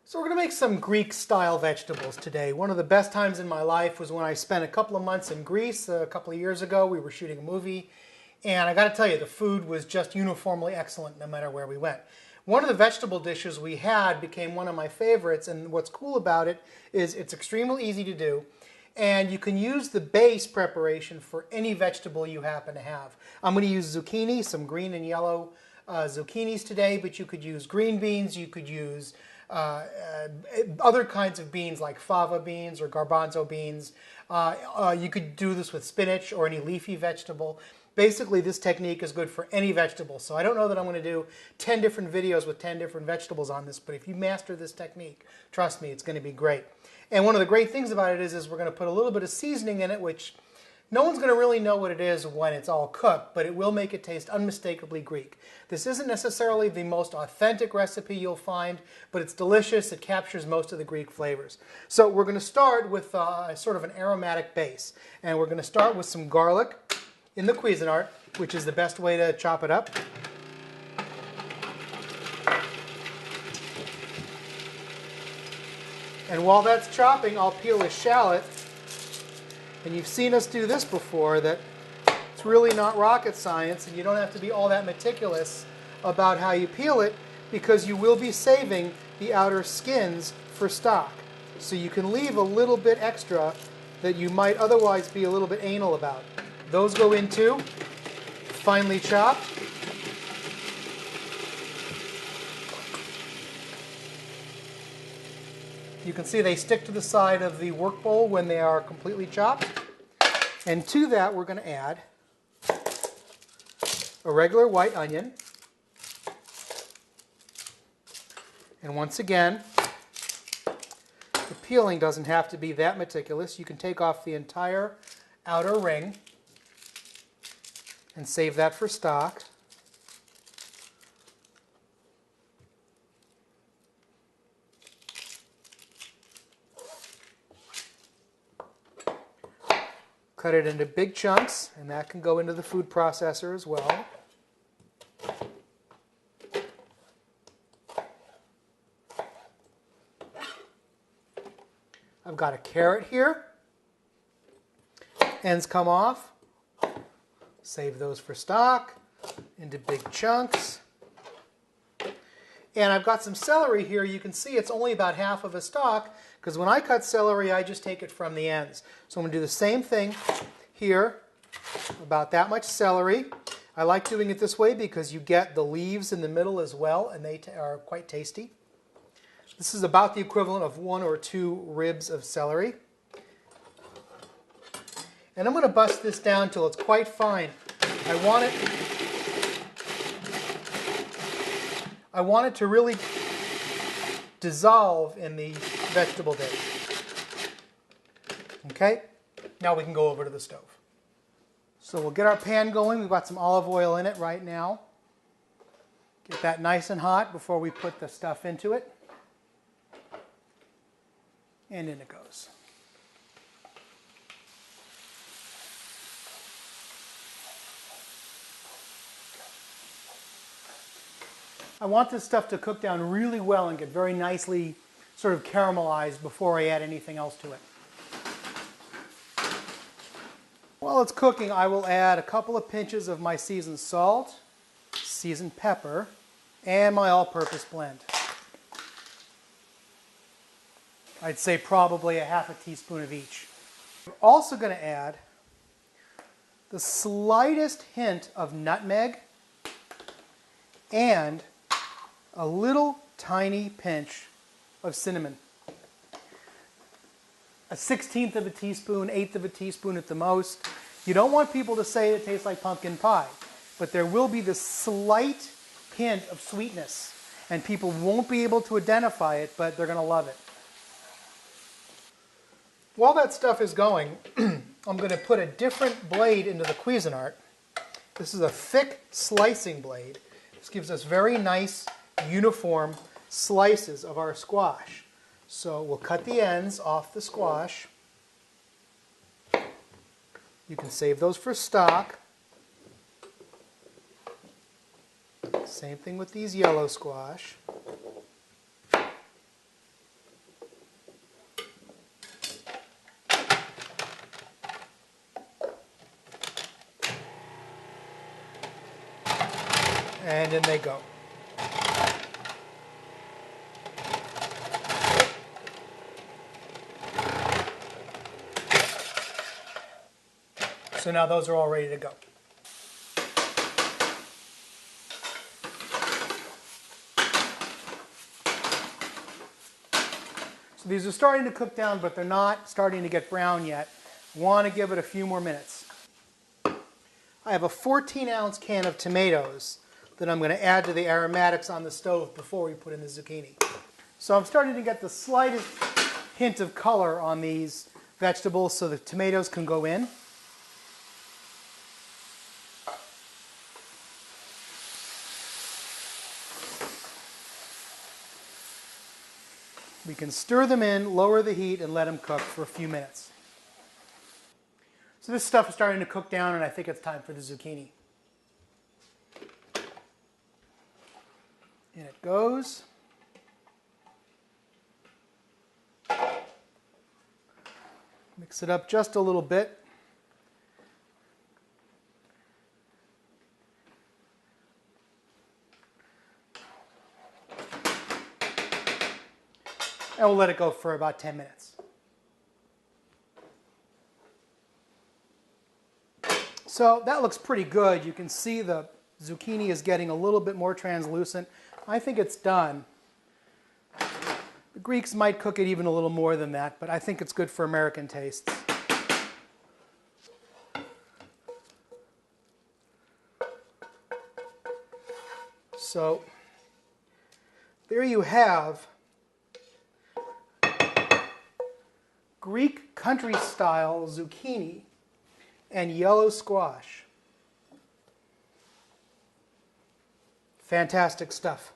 So we're going to make some Greek-style vegetables today. One of the best times in my life was when I spent a couple of months in Greece a couple of years ago. We were shooting a movie, and I got to tell you, the food was just uniformly excellent no matter where we went. One of the vegetable dishes we had became one of my favorites, and what's cool about it is it's extremely easy to do, and you can use the base preparation for any vegetable you happen to have. I'm going to use zucchini, some green and yellow zucchinis today, but you could use green beans, you could use other kinds of beans like fava beans or garbanzo beans. You could do this with spinach or any leafy vegetable. Basically, this technique is good for any vegetable. So I don't know that I'm going to do 10 different videos with 10 different vegetables on this, but if you master this technique, trust me, it's going to be great. And one of the great things about it is we're going to put a little bit of seasoning in it, which no one's going to really know what it is when it's all cooked, but it will make it taste unmistakably Greek. This isn't necessarily the most authentic recipe you'll find, but it's delicious. It captures most of the Greek flavors. So we're going to start with sort of an aromatic base. And we're going to start with some garlic in the Cuisinart, which is the best way to chop it up. And while that's chopping, I'll peel a shallot. And you've seen us do this before, that it's really not rocket science, and you don't have to be all that meticulous about how you peel it, because you will be saving the outer skins for stock. So you can leave a little bit extra that you might otherwise be a little bit anal about. Those go into finely chopped. You can see they stick to the side of the work bowl when they are completely chopped. And to that, we're going to add a regular white onion. And once again, the peeling doesn't have to be that meticulous. You can take off the entire outer ring and save that for stock. Cut it into big chunks, and that can go into the food processor as well. I've got a carrot here. Ends come off. Save those for stock into big chunks. And I've got some celery here. You can see it's only about half of a stalk, because when I cut celery, I just take it from the ends. So I'm going to do the same thing here, about that much celery. I like doing it this way because you get the leaves in the middle as well, and they are quite tasty. This is about the equivalent of 1 or 2 ribs of celery. And I'm going to bust this down until it's quite fine. I want it to really dissolve in the vegetable base. Okay, now we can go over to the stove. So we'll get our pan going. We've got some olive oil in it right now. Get that nice and hot before we put the stuff into it. And in it goes. I want this stuff to cook down really well and get very nicely sort of caramelized before I add anything else to it. While it's cooking, I will add a couple of pinches of my seasoned salt, seasoned pepper, and my all-purpose blend. I'd say probably a half a teaspoon of each. I'm also going to add the slightest hint of nutmeg and a little tiny pinch of cinnamon. A 1/16 of a teaspoon, 1/8 of a teaspoon at the most. You don't want people to say it tastes like pumpkin pie, but there will be this slight hint of sweetness, and people won't be able to identify it, but they're going to love it. While that stuff is going, I'm going to put a different blade into the Cuisinart. This is a thick slicing blade. This gives us very nice, uniform slices of our squash. So we'll cut the ends off the squash. You can save those for stock. Same thing with these yellow squash. And in they go. So now those are all ready to go. So these are starting to cook down, but they're not starting to get brown yet. Want to give it a few more minutes. I have a 14-ounce can of tomatoes that I'm going to add to the aromatics on the stove before we put in the zucchini. So I'm starting to get the slightest hint of color on these vegetables so the tomatoes can go in. We can stir them in, lower the heat, and let them cook for a few minutes. So this stuff is starting to cook down, and I think it's time for the zucchini. In it goes. Mix it up just a little bit. And we'll let it go for about 10 minutes. So that looks pretty good. You can see the zucchini is getting a little bit more translucent. I think it's done. The Greeks might cook it even a little more than that, but I think it's good for American tastes. So there you have Greek country-style zucchini and yellow squash. Fantastic stuff.